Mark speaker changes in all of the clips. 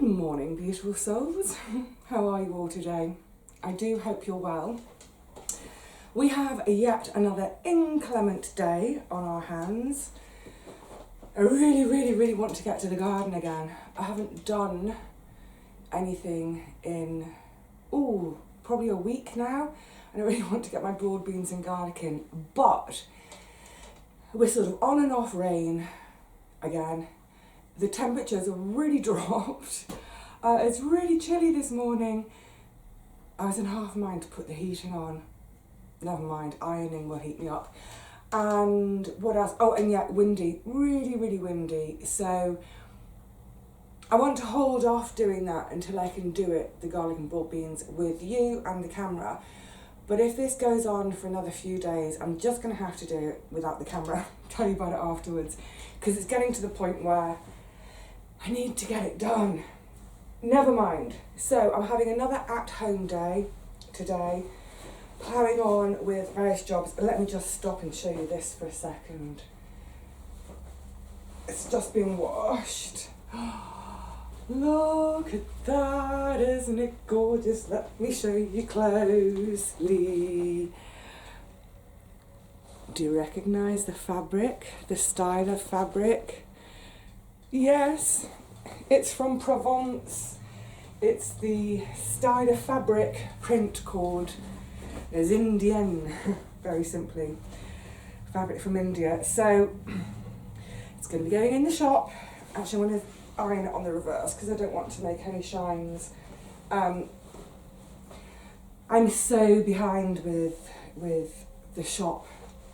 Speaker 1: morning, beautiful souls. How are you all today? I do hope you're well. We have yet another inclement day on our hands. I really want to get to the garden again. I haven't done anything in, probably a week now. And I really want to get my broad beans and garlic in, but we're sort of on and off rain again. The temperatures have really dropped. It's really chilly this morning. I was in half a mind to put the heating on. Never mind, ironing will heat me up. And what else? Oh, and yeah, windy, really windy. So I want to hold off doing that until I can do it, the garlic and broad beans, with you and the camera. But if this goes on for another few days, I'm just going to have to do it without the camera. Tell you about it afterwards. Because it's getting to the point where I need to get it done. Never mind. So I'm having another at-home day today, plowing on with various jobs. Let me just stop and show you this for a second. It's just been washed. Look at that, isn't it gorgeous? Let me show you closely. Do you recognise the fabric, the style of fabric? Yes, it's from Provence. It's the style of fabric print called as Indian, very simply. Fabric from India. So it's going to be going in the shop. Actually, I'm going to iron it on the reverse because I don't want to make any shines. I'm so behind with the shop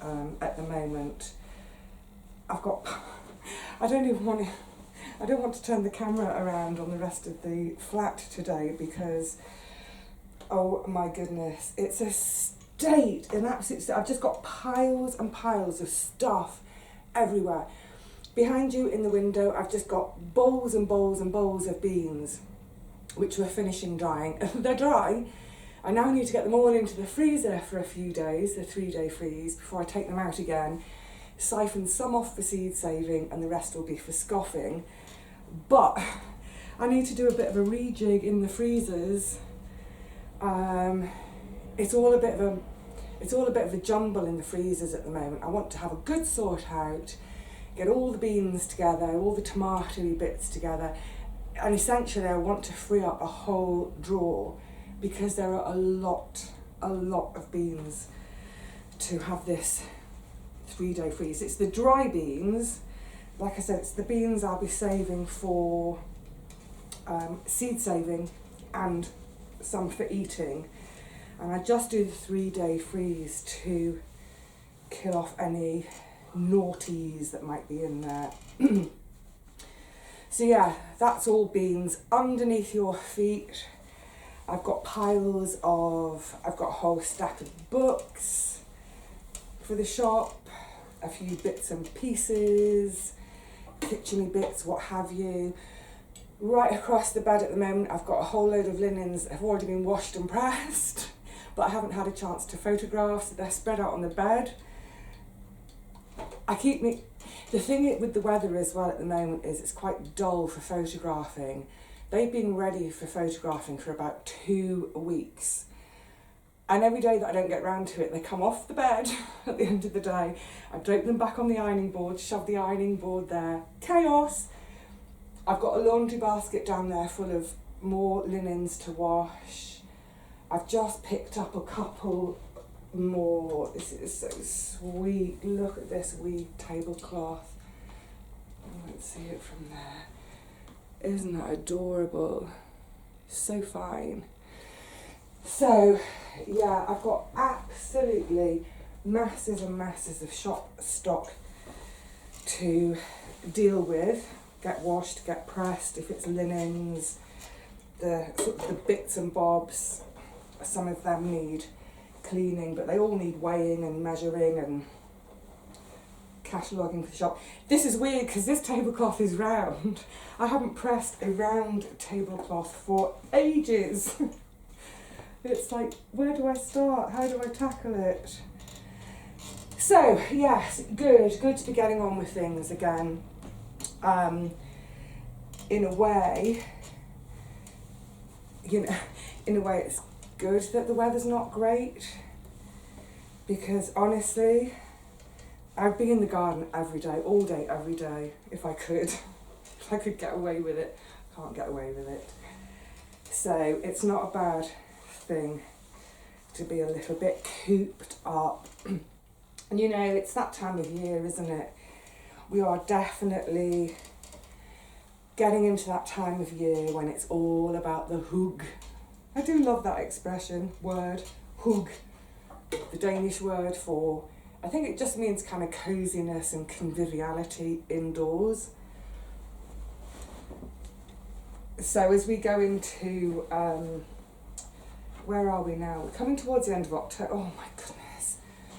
Speaker 1: at the moment. I don't want to turn the camera around on the rest of the flat today because, oh my goodness, it's a state, an absolute state. I've just got piles and piles of stuff everywhere. Behind you in the window, I've just got bowls and bowls and bowls of beans, which we're finishing drying. They're dry. I now need to get them all into the freezer for a few days, the 3-day freeze, before I take them out again, siphon some off for seed saving, and the rest will be for scoffing. But I need to do a bit of a rejig in the freezers. It's all a bit of a jumble in the freezers at the moment. I want to have a good sort out, get all the beans together, all the tomatoey bits together, and essentially I want to free up a whole drawer because there are a lot of beans to have this 3-day freeze. It's the dry beans, like I said, it's the beans I'll be saving for seed saving and some for eating, and I just do the 3-day freeze to kill off any naughties that might be in there. So yeah, that's all beans. Underneath your feet I've got a whole stack of books for the shop, a few bits and pieces, kitchen-y bits, what have you. Right across the bed at the moment I've got a whole load of linens that have already been washed and pressed, but I haven't had a chance to photograph, so they're spread out on the bed. The thing with the weather as well at the moment is it's quite dull for photographing. They've been ready for photographing for about 2 weeks. And every day that I don't get round to it, they come off the bed at the end of the day. I drape them back on the ironing board, shove the ironing board there. Chaos! I've got a laundry basket down there full of more linens to wash. I've just picked up a couple more. This is so sweet. Look at this wee tablecloth. I won't see it from there. Isn't that adorable? So fine. So yeah, I've got absolutely masses and masses of shop stock to deal with, get washed, get pressed. If it's linens, the bits and bobs, some of them need cleaning, but they all need weighing and measuring and cataloguing for the shop. This is weird because this tablecloth is round. I haven't pressed a round tablecloth for ages. It's like, where do I start? How do I tackle it? So yes, good to be getting on with things again. In a way, you know, in a way it's good that the weather's not great, because honestly, I'd be in the garden every day, all day, every day, if I could. If I could get away with it. Can't get away with it. So it's not a bad thing to be a little bit cooped up. And you know, it's that time of year, isn't it? We are definitely getting into that time of year when it's all about the hug. I do love that expression, word, hug. The Danish word for, I think it just means kind of coziness and conviviality indoors. So as we go into, where are we now? We're coming towards the end of October. Oh my goodness.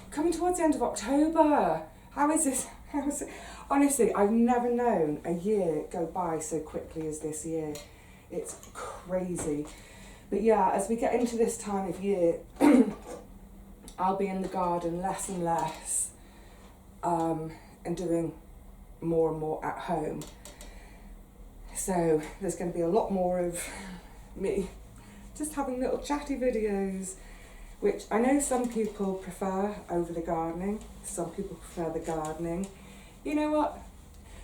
Speaker 1: Coming towards the end of October. How is this? How is it? Honestly, I've never known a year go by so quickly as this year. It's crazy. But yeah, as we get into this time of year, I'll be in the garden less and less, and doing more and more at home. So there's going to be a lot more of me just having little chatty videos, which I know some people prefer over the gardening. Some people prefer the gardening. You know what?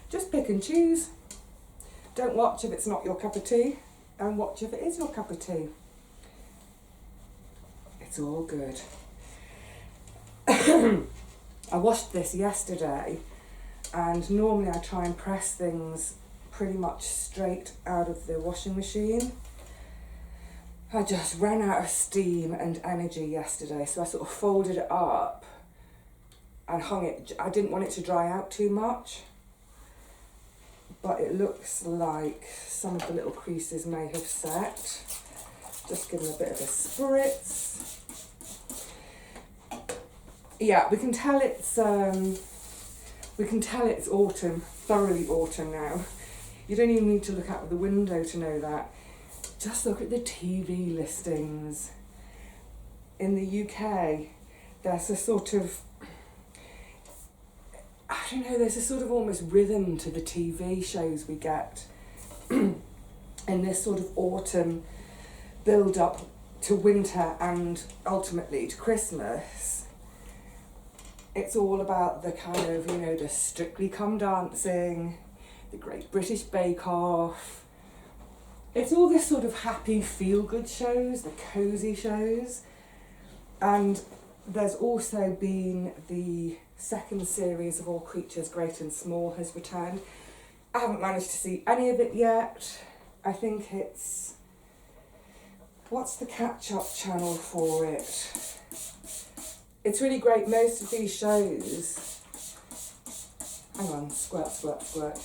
Speaker 1: Just pick and choose. Don't watch if it's not your cup of tea, and watch if it is your cup of tea. It's all good. I washed this yesterday, and normally I try and press things pretty much straight out of the washing machine. I just ran out of steam and energy yesterday, so I sort of folded it up and hung it. I didn't want it to dry out too much, but it looks like some of the little creases may have set. Just give them a bit of a spritz. Yeah, we can tell it's autumn, thoroughly autumn now. You don't even need to look out of the window to know that. Just look at the TV listings. In the UK, there's a sort of, I don't know, there's a sort of almost rhythm to the TV shows we get in this sort of autumn build up to winter and ultimately to Christmas. It's all about the kind of, you know, the Strictly Come Dancing, the Great British Bake Off. It's all this sort of happy feel-good shows, the cosy shows. And there's also been the second series of All Creatures Great and Small has returned. I haven't managed to see any of it yet. I think it's, what's the catch-up channel for it? It's really great. Most of these shows, hang on, squirt, squirt, squirt.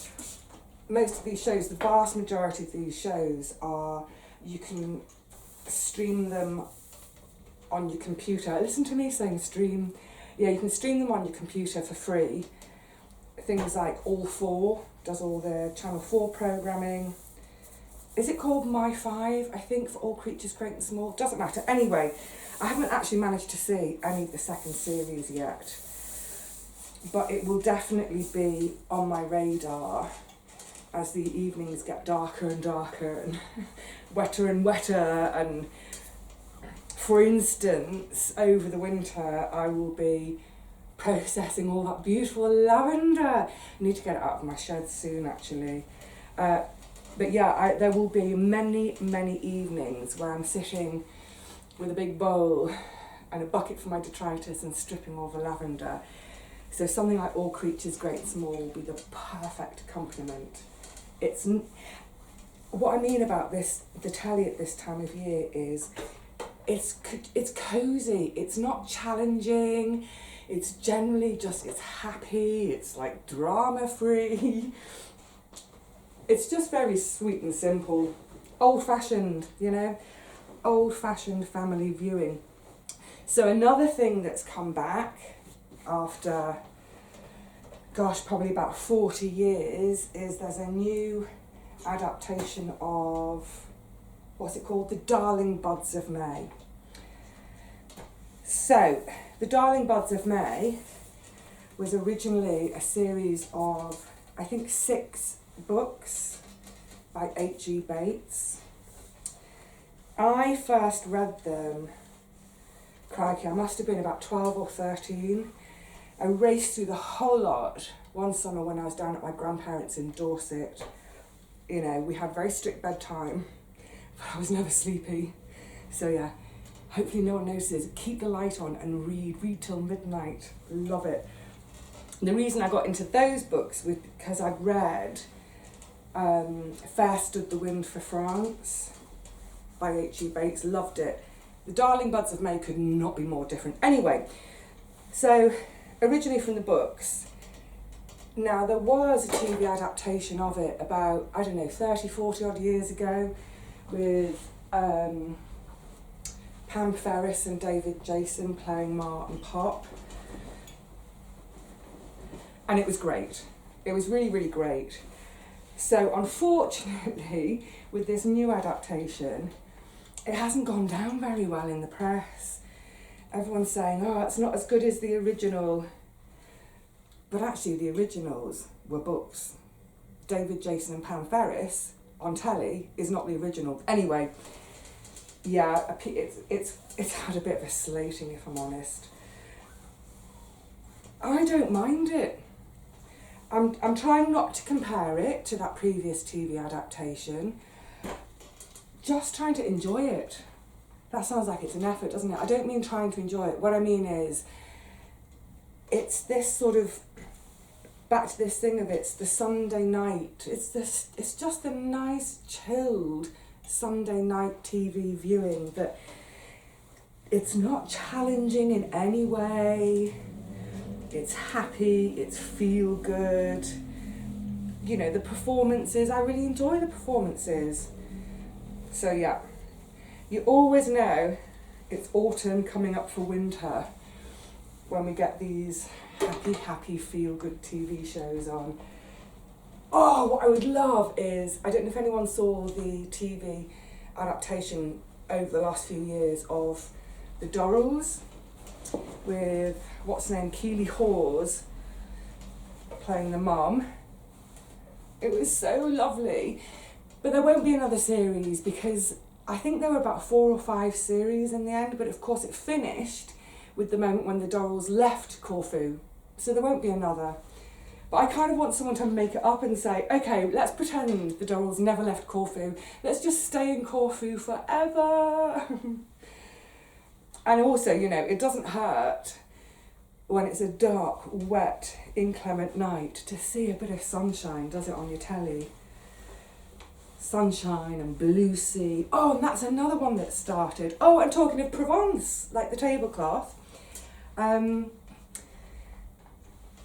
Speaker 1: Most of these shows, the vast majority of these shows are, you can stream them on your computer. Listen to me saying stream. Yeah, you can stream them on your computer for free. Things like All 4 does all their Channel 4 programming. Is it called My 5, I think, for All Creatures Great and Small? Doesn't matter. Anyway, I haven't actually managed to see any of the second series yet, but it will definitely be on my radar as the evenings get darker and darker and wetter and wetter. And for instance, over the winter, I will be processing all that beautiful lavender. I need to get it out of my shed soon, actually. But yeah, there will be many, many evenings where I'm sitting with a big bowl and a bucket for my detritus and stripping all the lavender. So something like All Creatures Great and Small will be the perfect accompaniment. It's what I mean about this, the telly at this time of year is it's cozy. It's not challenging. It's generally just, it's happy. It's like drama free. It's just very sweet and simple, old fashioned, you know, old fashioned family viewing. So another thing that's come back after, gosh, probably about 40 years is there's a new adaptation of, what's it called? The Darling Buds of May. So, The Darling Buds of May was originally a series of, I think, 6 books by H.G. Bates. I first read them, crikey, I must have been about 12 or 13. I raced through the whole lot one summer when I was down at my grandparents' in Dorset. You know, we had very strict bedtime, but I was never sleepy. So yeah, hopefully no one notices. Keep the light on and read till midnight. Love it. And the reason I got into those books was because I'd read Fair Stood the Wind for France by H.E. Bates. Loved it. The Darling Buds of May could not be more different. Anyway, so originally from the books. Now, there was a TV adaptation of it about, 30, 40 odd years ago with Pam Ferris and David Jason playing Ma and Pop. And it was great. It was really, really great. So, unfortunately, with this new adaptation, it hasn't gone down very well in the press. Everyone's saying, oh, it's not as good as the original. But actually, the originals were books. David Jason and Pam Ferris on telly is not the original. Anyway, yeah, it's had a bit of a slating, if I'm honest. I don't mind it. I'm trying not to compare it to that previous TV adaptation. Just trying to enjoy it. That sounds like it's an effort, doesn't it? I don't mean trying to enjoy it. What I mean is, it's this sort of, back to this thing of it's the Sunday night. It's just the nice, chilled Sunday night TV viewing that it's not challenging in any way. It's happy, it's feel good. You know, the performances, I really enjoy the performances. So yeah, you always know it's autumn coming up for winter when we get these happy, feel-good TV shows on. Oh, what I would love is, I don't know if anyone saw the TV adaptation over the last few years of The Dorrells with, what's her name, Keely Hawes playing the mum. It was so lovely. But there won't be another series because I think there were about 4 or 5 series in the end, but of course it finished with the moment when the Dorrells left Corfu. So there won't be another. But I kind of want someone to make it up and say, okay, let's pretend the Dorrells never left Corfu. Let's just stay in Corfu forever. And also, you know, it doesn't hurt when it's a dark, wet, inclement night to see a bit of sunshine, does it, on your telly? Sunshine and blue sea. Oh, and that's another one that started. Oh, and talking of Provence, like the tablecloth.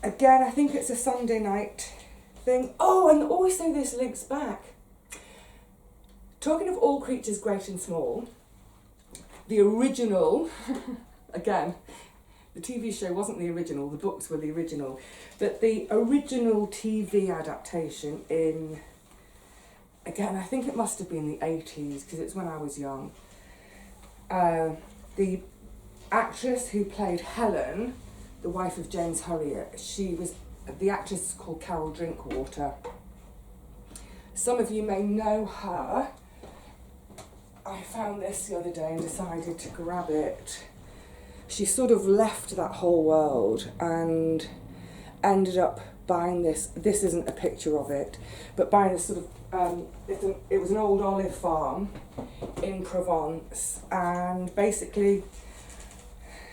Speaker 1: Again, I think it's a Sunday night thing. Oh, and also this links back. Talking of All Creatures Great and Small, the original, again, the TV show wasn't the original, the books were the original, but the original TV adaptation in, again, I think it must have been the 80s, because it's when I was young. The actress who played Helen, the wife of James Herriot, the actress is called Carol Drinkwater. Some of you may know her. I found this the other day and decided to grab it. She sort of left that whole world and ended up buying this. This isn't a picture of it, but buying this sort of, it was an old olive farm in Provence, and basically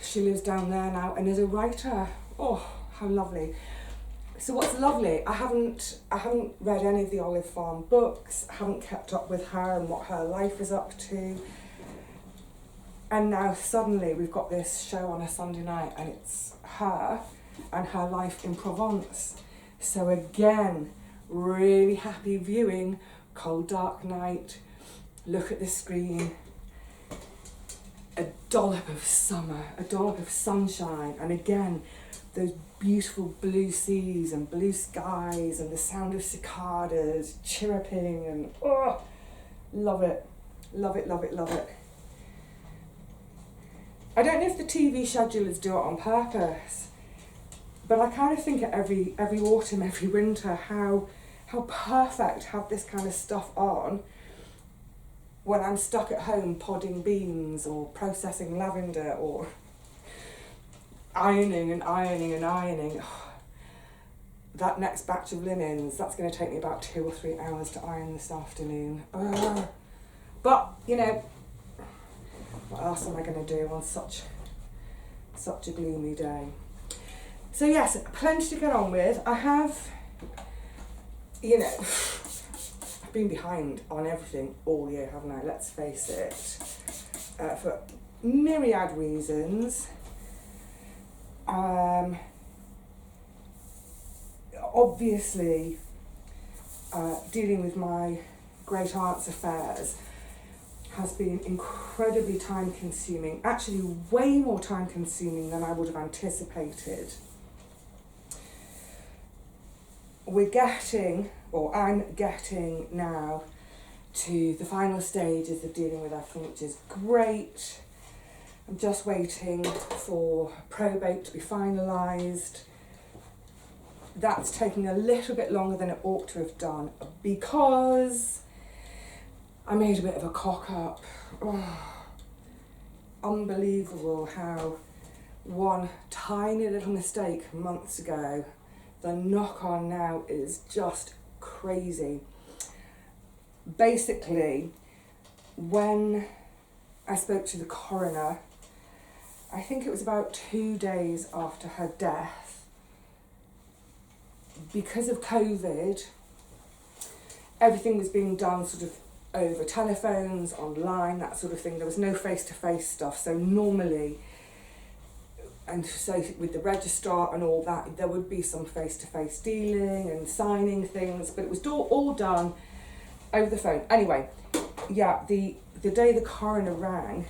Speaker 1: she lives down there now and is a writer. Oh, how lovely. So what's lovely, I haven't read any of the Olive Farm books, haven't kept up with her and what her life is up to. And now suddenly we've got this show on a Sunday night and it's her and her life in Provence. So again, really happy viewing, cold dark night, look at the screen, a dollop of summer, a dollop of sunshine, and again, those beautiful blue seas and blue skies and the sound of cicadas chirruping, and oh, love it, love it, love it, love it. I don't know if the TV schedulers do it on purpose, but I kind of think at every autumn, every winter, how perfect have this kind of stuff on when I'm stuck at home podding beans or processing lavender or ironing and ironing and ironing, that next batch of linens, that's going to take me about 2 or 3 hours to iron this afternoon. But, you know, what else am I going to do on such a gloomy day? So yes, plenty to get on with. I have, you know, I've been behind on everything all year, haven't I? Let's face it. For myriad reasons. Obviously, dealing with my great aunt's affairs has been incredibly time consuming, actually way more time consuming than I would have anticipated. I'm getting now to the final stages of dealing with everything, which is great. I'm just waiting for probate to be finalised. That's taking a little bit longer than it ought to have done because I made a bit of a cock up. Unbelievable how one tiny little mistake months ago, the knock on now is just crazy. Basically, when I spoke to the coroner, I think it was about 2 days after her death, because of COVID, everything was being done sort of over telephones, online, that sort of thing. There was no face-to-face stuff. So normally, and so with the registrar and all that, there would be some face-to-face dealing and signing things, but it was all done over the phone. Anyway, yeah, the day the coroner rang,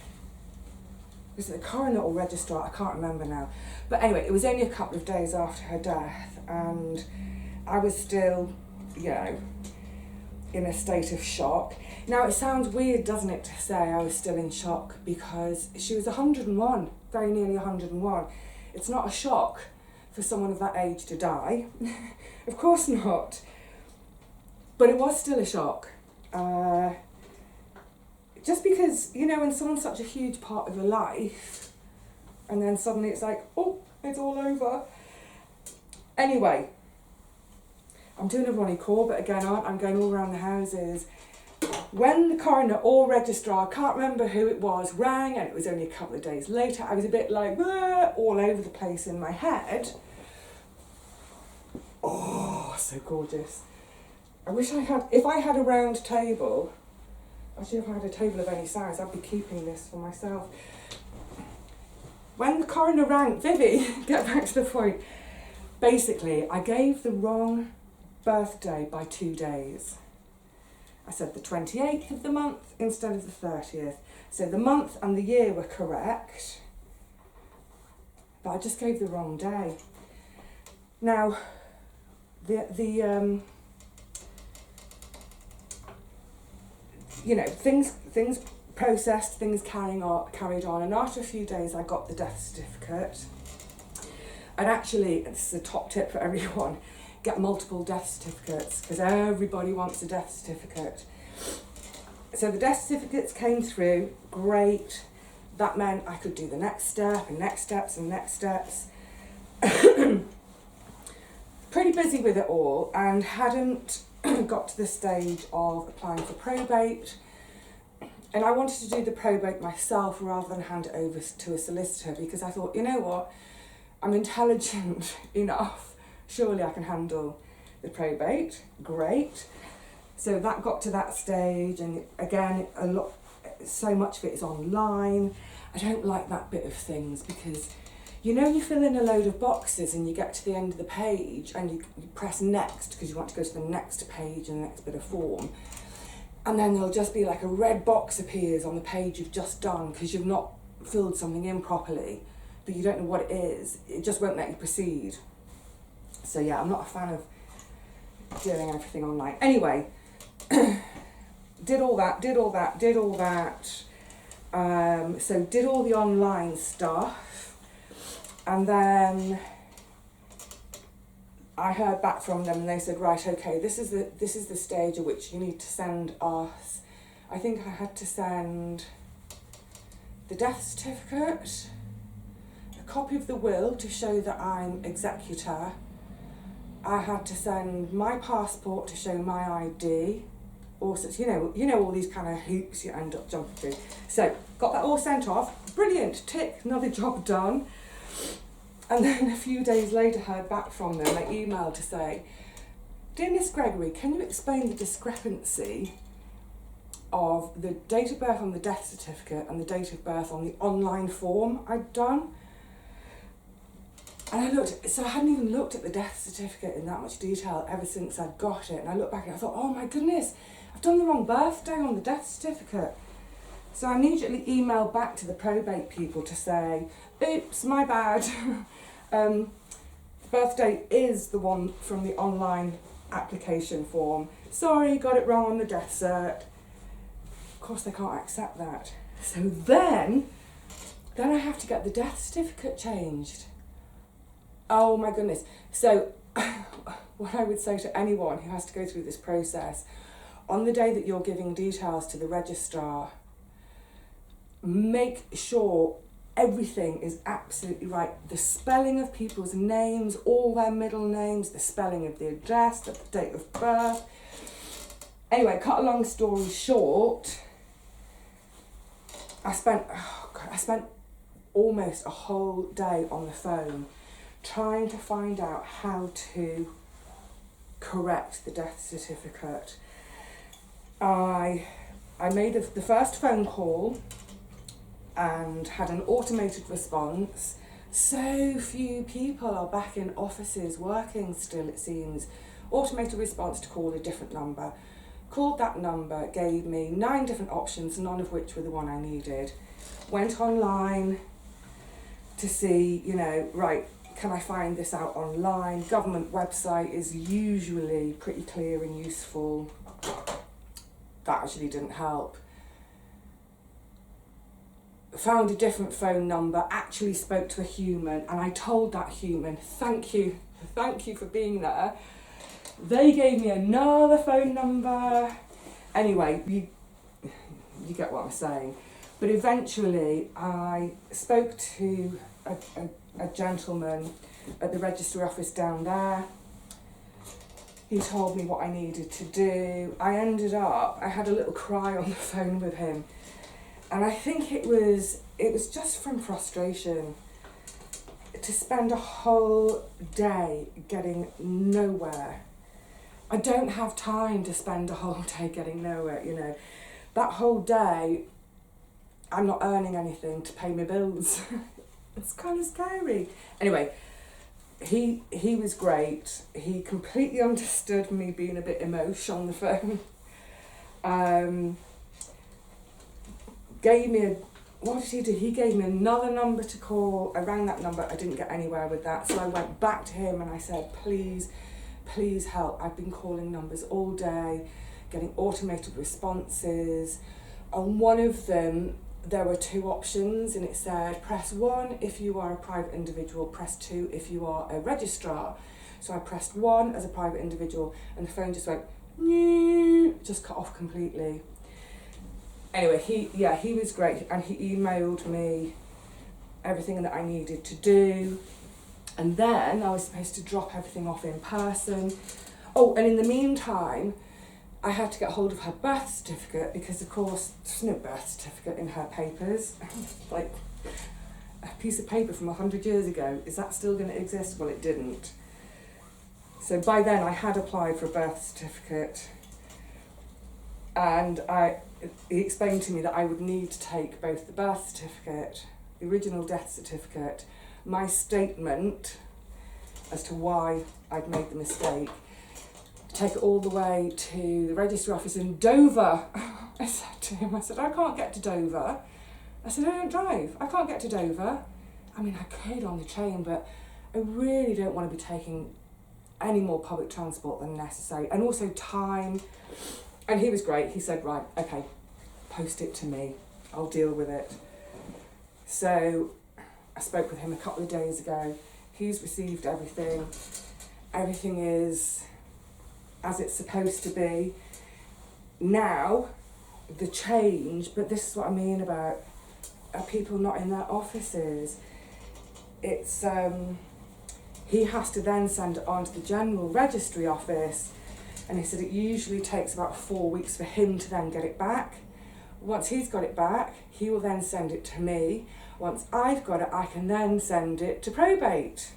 Speaker 1: was it the coroner or registrar? I can't remember now. But anyway, it was only a couple of days after her death, and I was still, you know, in a state of shock. Now, it sounds weird, doesn't it, to say I was still in shock because she was 101, very nearly 101. It's not a shock for someone of that age to die. Of course not. But it was still a shock. Just because, you know, when someone's such a huge part of your life, and then suddenly it's like, oh, it's all over. Anyway, I'm doing a Ronnie Corbett again, I'm going all around the houses. When the coroner or registrar, I can't remember who it was, rang, and it was only a couple of days later, I was a bit like, all over the place in my head. Oh, so gorgeous. I wish if I had a round table, actually if I had a table of any size, I'd be keeping this for myself. When the coroner rang, Vivi, get back to the point. Basically, I gave the wrong birthday by 2 days. I said the 28th of the month instead of the 30th. So the month and the year were correct, but I just gave the wrong day. Now, you know, things processed, things carried on, and after a few days I got the death certificate. And actually, this is a top tip for everyone, get multiple death certificates, because everybody wants a death certificate. So the death certificates came through, great. That meant I could do the next step, and next steps, and next steps. Pretty busy with it all, and hadn't got to the stage of applying for probate. And I wanted to do the probate myself rather than hand it over to a solicitor, because I thought, you know what, I'm intelligent enough, surely I can handle the probate. Great. So that got to that stage, and again, so much of it is online. I don't like that bit of things because, you know, you fill in a load of boxes and you get to the end of the page and you press next because you want to go to the next page and the next bit of form. And then there'll just be like a red box appears on the page you've just done because you've not filled something in properly, but you don't know what it is. It just won't let you proceed. So yeah, I'm not a fan of doing everything online. Anyway, did all that. So did all the online stuff, and then I heard back from them and they said, right, okay, this is the stage at which you need to send us I think I had to send the death certificate, a copy of the will to show that I'm executor. I had to send my passport to show my ID. Also, you know all these kind of hoops you end up jumping through. So got that all sent off. Brilliant, tick, another job done. And then a few days later, heard back from them. They emailed to say, "Dear Miss Gregory, can you explain the discrepancy of the date of birth on the death certificate and the date of birth on the online form I'd done?" And I looked, so I hadn't even looked at the death certificate in that much detail ever since I'd got it. And I looked back and I thought, oh my goodness, I've done the wrong birthday on the death certificate. So I immediately emailed back to the probate people to say, oops, my bad. The birth date is the one from the online application form. Sorry, got it wrong on the death cert. Of course, they can't accept that. So then I have to get the death certificate changed. Oh my goodness. So what I would say to anyone who has to go through this process, on the day that you're giving details to the registrar, make sure everything is absolutely right. The spelling of people's names, all their middle names, the spelling of the address, the date of birth. Anyway, cut a long story short, I spent almost a whole day on the phone trying to find out how to correct the death certificate. I made the first phone call and had an automated response. So few people are back in offices working still, it seems. Automated response to call a different number. Called that number, gave me 9 different options, none of which were the one I needed. Went online to see, right, can I find this out online? Government website is usually pretty clear and useful. That actually didn't help. Found a different phone number, actually spoke to a human, and I told that human, thank you for being there. They gave me another phone number. Anyway, you get what I'm saying. But eventually I spoke to a gentleman at the registry office down there. He told me what I needed to do. I had a little cry on the phone with him. And I think it was just from frustration to spend a whole day getting nowhere. I don't have time to spend a whole day getting nowhere, That whole day, I'm not earning anything to pay my bills. It's kind of scary. Anyway, he was great. He completely understood me being a bit emotional on the phone. What did he do? He gave me another number to call. I rang that number. I didn't get anywhere with that. So I went back to him and I said, please help. I've been calling numbers all day, getting automated responses. On one of them, there were 2 options and it said, press 1 if you are a private individual, press 2 if you are a registrar. So I pressed 1 as a private individual and the phone just went, just cut off completely. Anyway, he was great and he emailed me everything that I needed to do. And then I was supposed to drop everything off in person. Oh, and in the meantime, I had to get hold of her birth certificate because, of course, there's no birth certificate in her papers. Like a piece of paper from 100 years ago. Is that still going to exist? Well, it didn't. So by then I had applied for a birth certificate and he explained to me that I would need to take both the birth certificate, the original death certificate, my statement as to why I'd made the mistake, take it all the way to the registry office in Dover. I said to him, I can't get to Dover. I said, I don't drive. I can't get to Dover. I mean, I could on the train, but I really don't want to be taking any more public transport than necessary. And also time. And he was great. He said, right, okay, post it to me. I'll deal with it. So I spoke with him a couple of days ago. He's received everything. Everything is as it's supposed to be. Now, the change, but this is what I mean about people not in their offices. It's he has to then send it on to the general registry office, and he said it usually takes about 4 weeks for him to then get it back. Once he's got it back, he will then send it to me. Once I've got it, I can then send it to probate.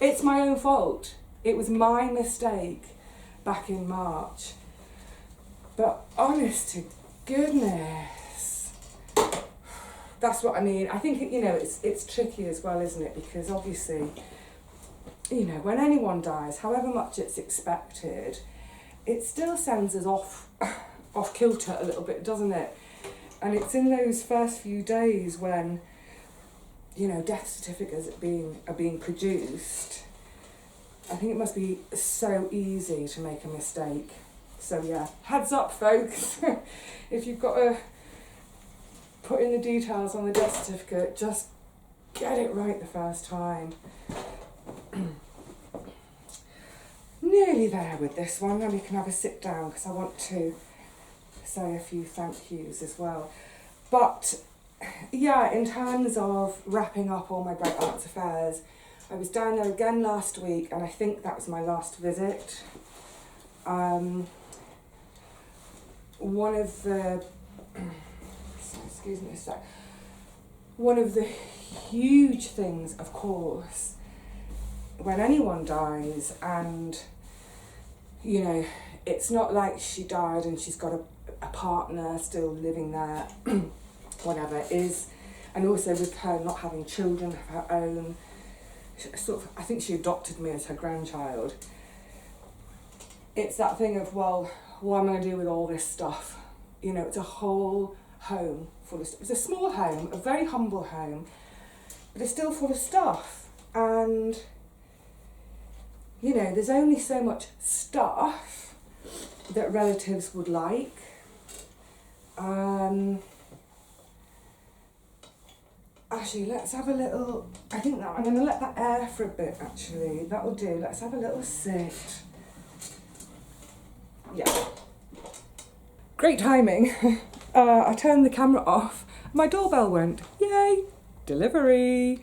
Speaker 1: It's my own fault. It was my mistake back in March. But honest to goodness, that's what I mean. I think, it's tricky as well, isn't it? Because obviously, when anyone dies, however much it's expected, it still sends us off kilter a little bit, doesn't it? And it's in those first few days when, death certificates are being produced. I think it must be so easy to make a mistake. So yeah, heads up, folks. If you've got to put in the details on the death certificate, just get it right the first time. Nearly there with this one, then we can have a sit down because I want to say a few thank yous as well. But yeah, in terms of wrapping up all my Great Aunts affairs, I was down there again last week, and I think that was my last visit. One of the excuse me a sec. One of the huge things, of course, when anyone dies, and it's not like she died and she's got a partner still living there, whatever, and also with her not having children of her own, I think she adopted me as her grandchild. It's that thing of, well, what am I going to do with all this stuff? It's a whole home full of stuff. It's a small home, a very humble home, but it's still full of stuff. And, there's only so much stuff that relatives would like. Actually, let's have a little, I think that I'm going to let that air for a bit, actually. That will do. Let's have a little sit. Yeah. Great timing. I turned the camera off. My doorbell went. Yay! Delivery.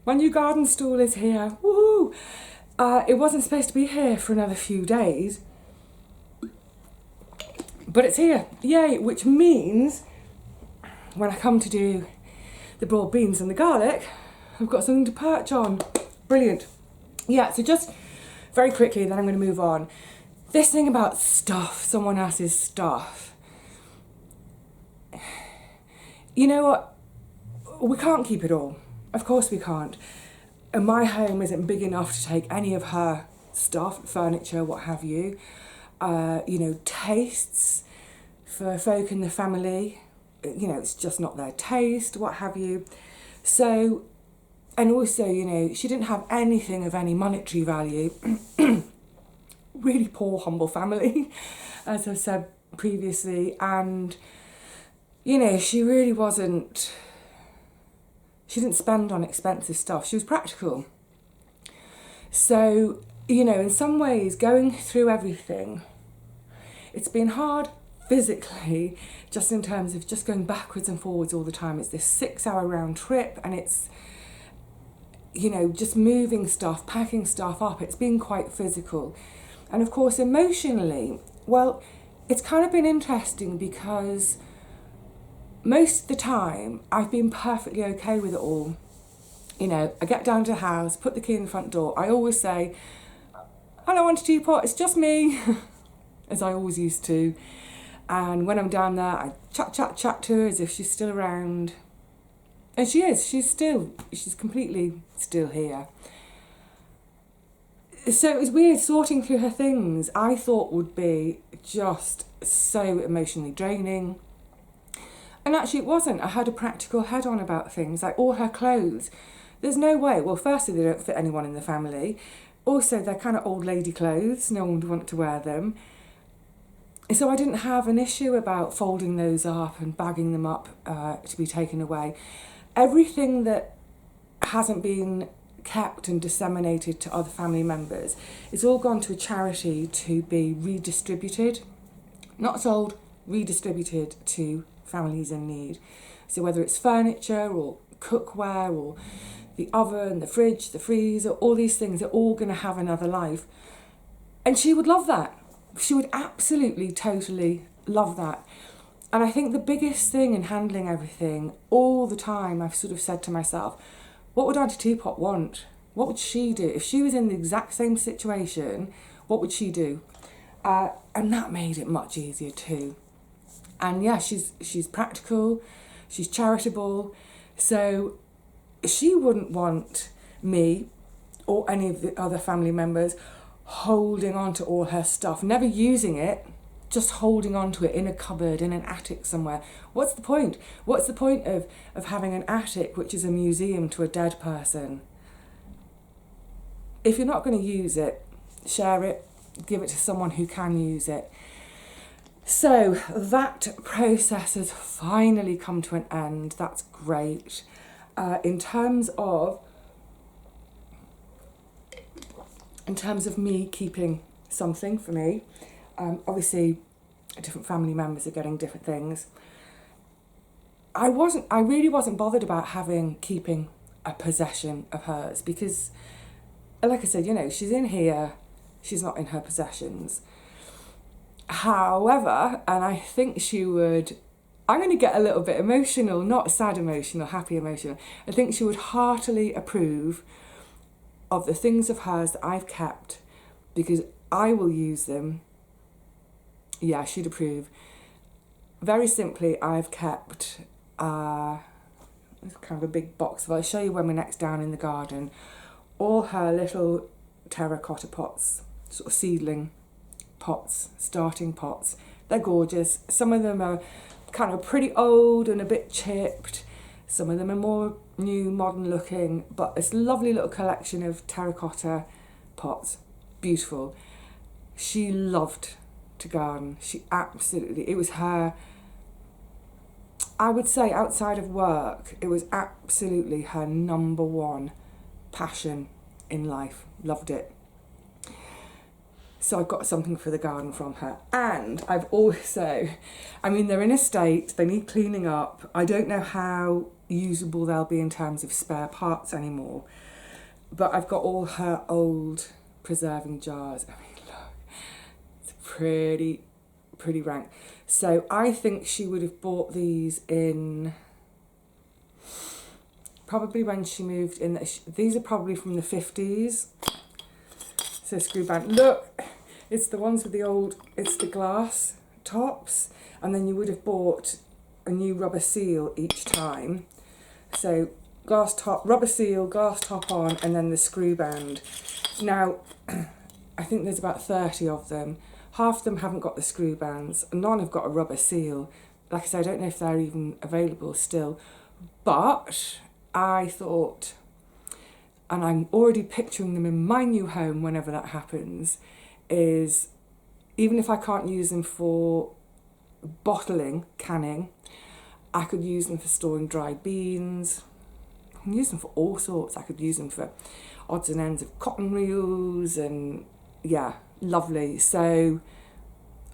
Speaker 1: My new garden stool is here. Woohoo! It wasn't supposed to be here for another few days, but it's here. Yay! Which means when I come to do the broad beans and the garlic, I've got something to perch on. Brilliant. Yeah, so just very quickly, then I'm going to move on. This thing about stuff, someone else's stuff. You know what? We can't keep it all. Of course we can't. And my home isn't big enough to take any of her stuff, furniture, what have you. Tastes for folk in the family. It's just not their taste, what have you. So, and also, she didn't have anything of any monetary value. Really poor, humble family, as I've said previously. And, she really wasn't, she didn't spend on expensive stuff. She was practical. So, in some ways, going through everything, it's been hard physically, just in terms of just going backwards and forwards all the time. It's this 6-hour round trip, and it's, just moving stuff, packing stuff up. It's been quite physical. And of course, emotionally, well, it's kind of been interesting because most of the time I've been perfectly okay with it all. I get down to the house, put the key in the front door. I always say, I don't want a teapot, it's just me, as I always used to. And when I'm down there, I chat to her as if she's still around. And she is, she's completely still here. So it was weird sorting through her things. I thought would be just so emotionally draining. And actually it wasn't. I had a practical head on about things, like all her clothes. There's no way. Well, firstly, they don't fit anyone in the family. Also, they're kind of old lady clothes. No one would want to wear them. So I didn't have an issue about folding those up and bagging them up to be taken away. Everything that hasn't been kept and disseminated to other family members. It's all gone to a charity to be redistributed, not sold, redistributed to families in need. So whether it's furniture or cookware or the oven, the fridge, the freezer, all these things are all going to have another life. And she would love that. She would absolutely, totally love that. And I think the biggest thing in handling everything all the time, I've sort of said to myself, what would Auntie Teapot want? What would she do? If she was in the exact same situation, what would she do? And that made it much easier too. And yeah, she's practical, she's charitable, so she wouldn't want me or any of the other family members holding on to all her stuff, never using it, just holding on to it in a cupboard, in an attic somewhere. What's the point? What's the point of having an attic which is a museum to a dead person? If you're not going to use it, share it, give it to someone who can use it. So that process has finally come to an end. That's great. In terms of me keeping something for me, obviously different family members are getting different things. I really wasn't bothered about keeping a possession of hers because, like I said, she's in here, she's not in her possessions. However, and I think I'm going to get a little bit emotional, not sad emotional, happy emotional. I think she would heartily approve of the things of hers that I've kept because I will use them. Yeah, she'd approve. Very simply, I've kept kind of a big box. I'll show you when we're next down in the garden. All her little terracotta pots, sort of seedling pots, starting pots. They're gorgeous. Some of them are kind of pretty old and a bit chipped. Some of them are more new, modern looking, but it's a lovely little collection of terracotta pots. Beautiful. She loved to garden. It was her, I would say outside of work, it was absolutely her number one passion in life. Loved it. So I've got something for the garden from her. And I've also, they're in a state, they need cleaning up. I don't know how usable they'll be in terms of spare parts anymore. But I've got all her old preserving jars. Look, it's pretty rank. So I think she would have bought these in, probably when she moved in. These are probably from the 50s. So screw band. Look, it's the ones with it's the glass tops, and then you would have bought a new rubber seal each time. So glass top, rubber seal, glass top on, and then the screw band. Now, I think there's about 30 of them. Half of them haven't got the screw bands, none have got a rubber seal. Like I said, I don't know if they're even available still, but I thought, and I'm already picturing them in my new home whenever that happens, is even if I can't use them for bottling, canning, I could use them for storing dried beans. I can use them for all sorts. I could use them for odds and ends of cotton reels, and yeah, lovely. So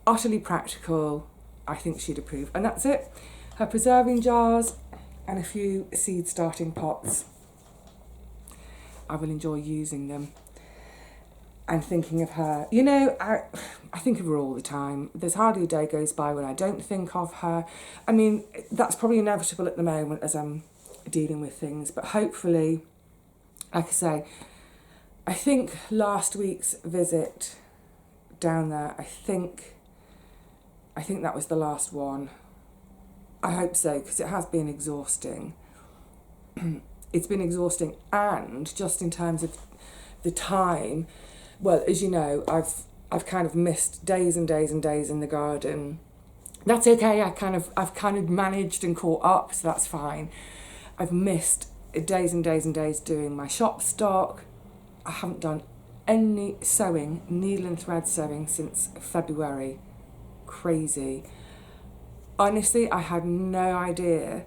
Speaker 1: utterly practical. I think she'd approve. And that's it. Her preserving jars and a few seed starting pots. I will enjoy using them and thinking of her. I think of her all the time. There's hardly a day goes by when I don't think of her. That's probably inevitable at the moment as I'm dealing with things, but hopefully, like I say, I think last week's visit down there, I think that was the last one. I hope so, because it has been exhausting. It's been exhausting, and just in terms of the time, well, as you know, I've kind of missed days and days and days in the garden. That's okay. I've kind of managed and caught up, so that's fine. I've missed days and days and days doing my shop stock. I haven't done any sewing, needle and thread sewing, since February. Crazy. Honestly, I had no idea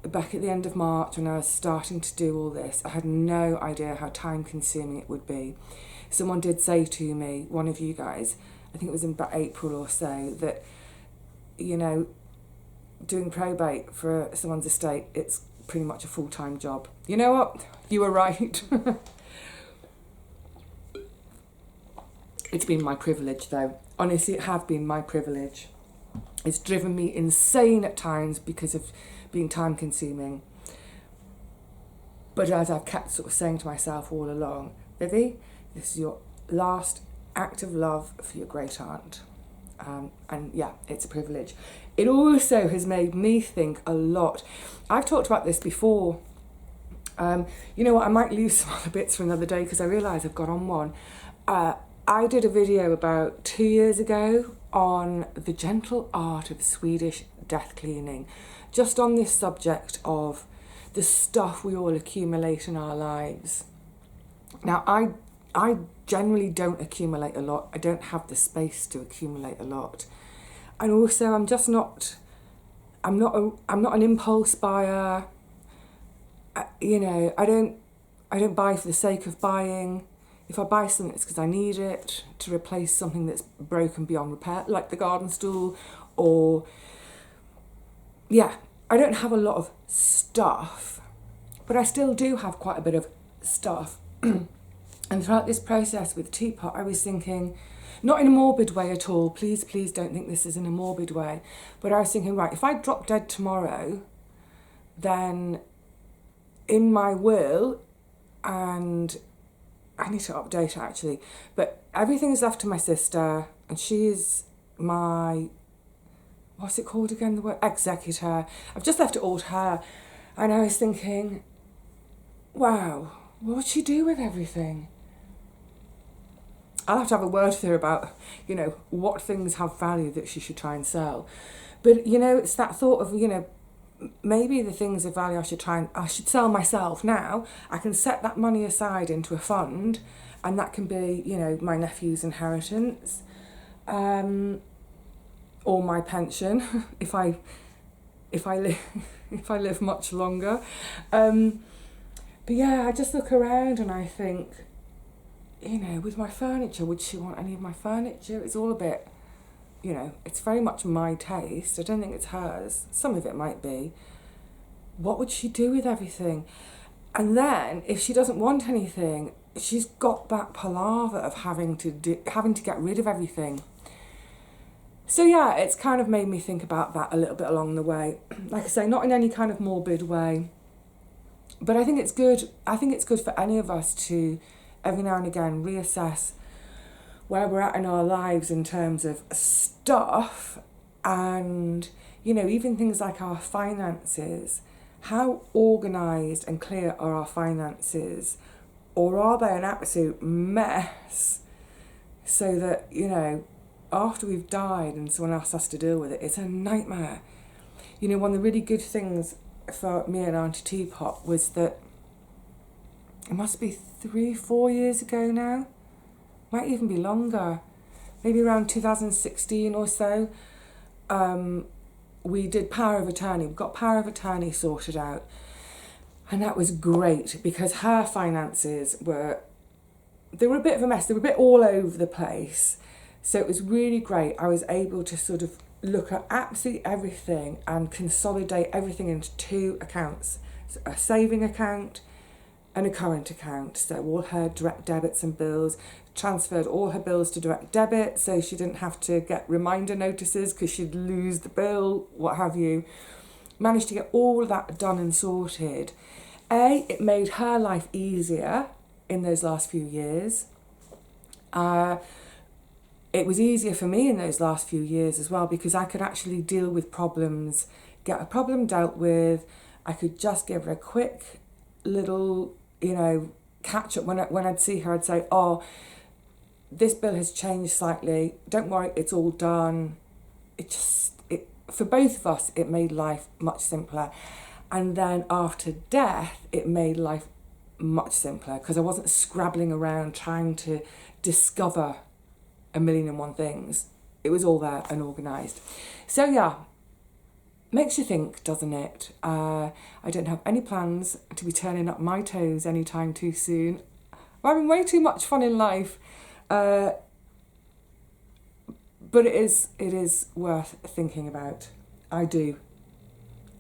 Speaker 1: back at the end of March when I was starting to do all this, I had no idea how time consuming it would be. Someone did say to me, one of you guys, I think it was in about April or so, that, you know, doing probate for someone's estate, it's pretty much a full-time job. You know what? You were right. It's been my privilege though. Honestly, it has been my privilege. It's driven me insane at times because of being time consuming. But as I've kept sort of saying to myself all along, Vivi, this is your last act of love for your great aunt. And yeah, it's a privilege. It also has made me think a lot. I've talked about this before. You know what, I might leave some other bits for another day because I realise I've got on one. I did a video about 2 years ago on the gentle art of Swedish death cleaning, just on this subject of the stuff we all accumulate in our lives. Now, I generally don't accumulate a lot. I don't have the space to accumulate a lot. And also, I'm not an impulse buyer. You know, I don't buy for the sake of buying. If I buy something, it's because I need it to replace something that's broken beyond repair, like the garden stool, or, yeah, I don't have a lot of stuff, but I still do have quite a bit of stuff. And throughout this process with Teapot, I was thinking, not in a morbid way at all, please don't think this is in a morbid way, but I was thinking, right, if I drop dead tomorrow, then in my will, and I need to update it actually, but everything is left to my sister, and she's my, what's it called again, the word? Executor. I've just left it all to her, and I was thinking, wow, what would she do with everything? I'll have to have a word with her about, you know, what things have value that she should try and sell. But, you know, it's that thought of, you know, maybe the things of value I should sell myself now. I can set that money aside into a fund, and that can be, you know, my nephew's inheritance, or my pension if I live much longer. But yeah, I just look around and I think, you know, with my furniture, would she want any of my furniture? It's all a bit, you know, it's very much my taste. I don't think it's hers. Some of it might be. What would she do with everything? And then, if she doesn't want anything, she's got that palaver of having to get rid of everything. So yeah, it's kind of made me think about that a little bit along the way. Like I say, not in any kind of morbid way, but I think it's good. I think it's good for any of us to, every now and again, reassess where we're at in our lives in terms of stuff, and, you know, even things like our finances. How organised and clear are our finances, or are they an absolute mess, so that, you know, after we've died and someone else has to deal with it, it's a nightmare. You know, one of the really good things for me and Auntie Teapot was that it must be 3-4 years ago now, might even be longer, maybe around 2016 or so, we did power of attorney. We got power of attorney sorted out, and that was great because her finances were a bit of a mess. They were a bit all over the place, so it was really great. I was able to sort of look at absolutely everything and consolidate everything into 2 accounts, so a saving account and a current account. So all her direct debits and bills, transferred all her bills to direct debit, so she didn't have to get reminder notices because she'd lose the bill, what have you. Managed to get all of that done and sorted. It made her life easier in those last few years. It was easier for me in those last few years as well, because I could actually deal with problems, get a problem dealt with. I could just give her a quick little, you know, catch up. When I'd see her, I'd say, oh, this bill has changed slightly. Don't worry, it's all done. For both of us, it made life much simpler. And then after death, it made life much simpler because I wasn't scrabbling around trying to discover 1,000,001 things. It was all there and organised. So yeah, makes you think, doesn't it? I don't have any plans to be turning up my toes anytime too soon. I'm having way too much fun in life, but it is worth thinking about. I do.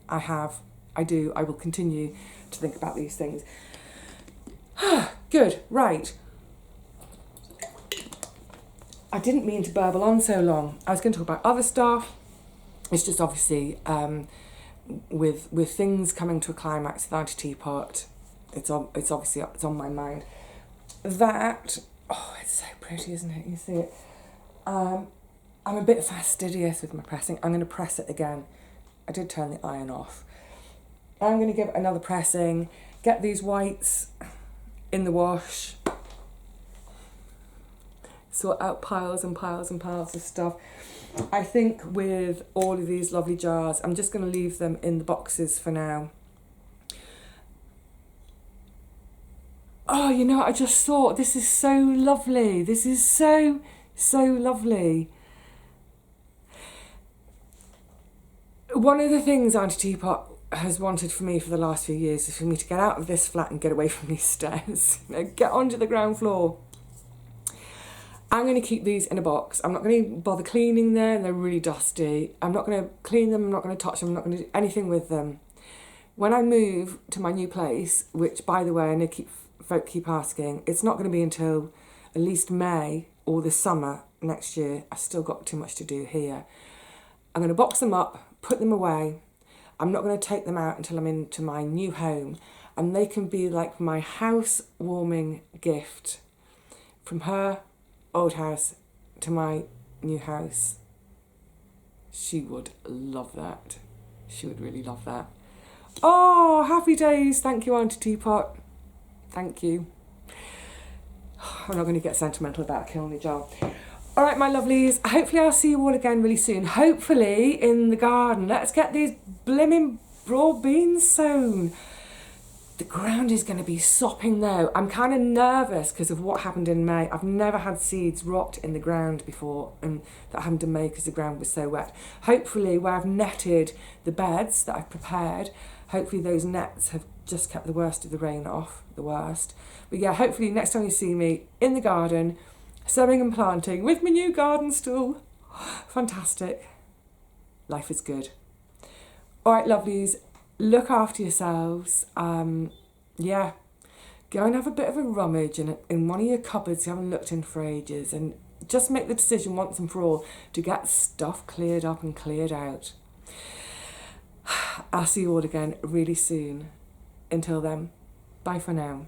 Speaker 1: I will continue to think about these things. Good, right. I didn't mean to burble on so long. I was going to talk about other stuff. It's just obviously with things coming to a climax with Auntie Teapot, it's on my mind. That, oh, it's so pretty, isn't it? You see it. I'm a bit fastidious with my pressing. I'm going to press it again. I did turn the iron off. I'm going to give it another pressing, get these whites in the wash, sort out piles and piles and piles of stuff. I think with all of these lovely jars, I'm just going to leave them in the boxes for now. Oh, you know, I just thought, this is so lovely. This is so, so lovely. One of the things Auntie Teapot has wanted for me for the last few years is for me to get out of this flat and get away from these stairs. You know, get onto the ground floor. I'm going to keep these in a box. I'm not going to bother cleaning them. They're really dusty. I'm not going to clean them. I'm not going to touch them. I'm not going to do anything with them. When I move to my new place, which, by the way, I know folk keep asking, it's not going to be until at least May or the summer next year. I've still got too much to do here. I'm going to box them up, put them away. I'm not going to take them out until I'm into my new home. And they can be like my house-warming gift from her old house to my new house. She would love that. She would really love that. Oh, happy days. Thank you, Auntie Teapot. Thank you. I'm not going to get sentimental about killing the jar. All right, my lovelies. Hopefully I'll see you all again really soon. Hopefully in the garden. Let's get these blimmin' broad beans sown. The ground is going to be sopping though. I'm kind of nervous because of what happened in May. I've never had seeds rot in the ground before, and that happened in May because the ground was so wet. Hopefully where I've netted the beds that I've prepared, hopefully those nets have just kept the worst of the rain off, the worst. But yeah, hopefully next time you see me in the garden, sowing and planting with my new garden stool. Fantastic. Life is good. All right, lovelies, look after yourselves. Yeah, go and have a bit of a rummage in one of your cupboards you haven't looked in for ages, and just make the decision once and for all to get stuff cleared up and cleared out. I'll see you all again really soon. Until then, bye for now.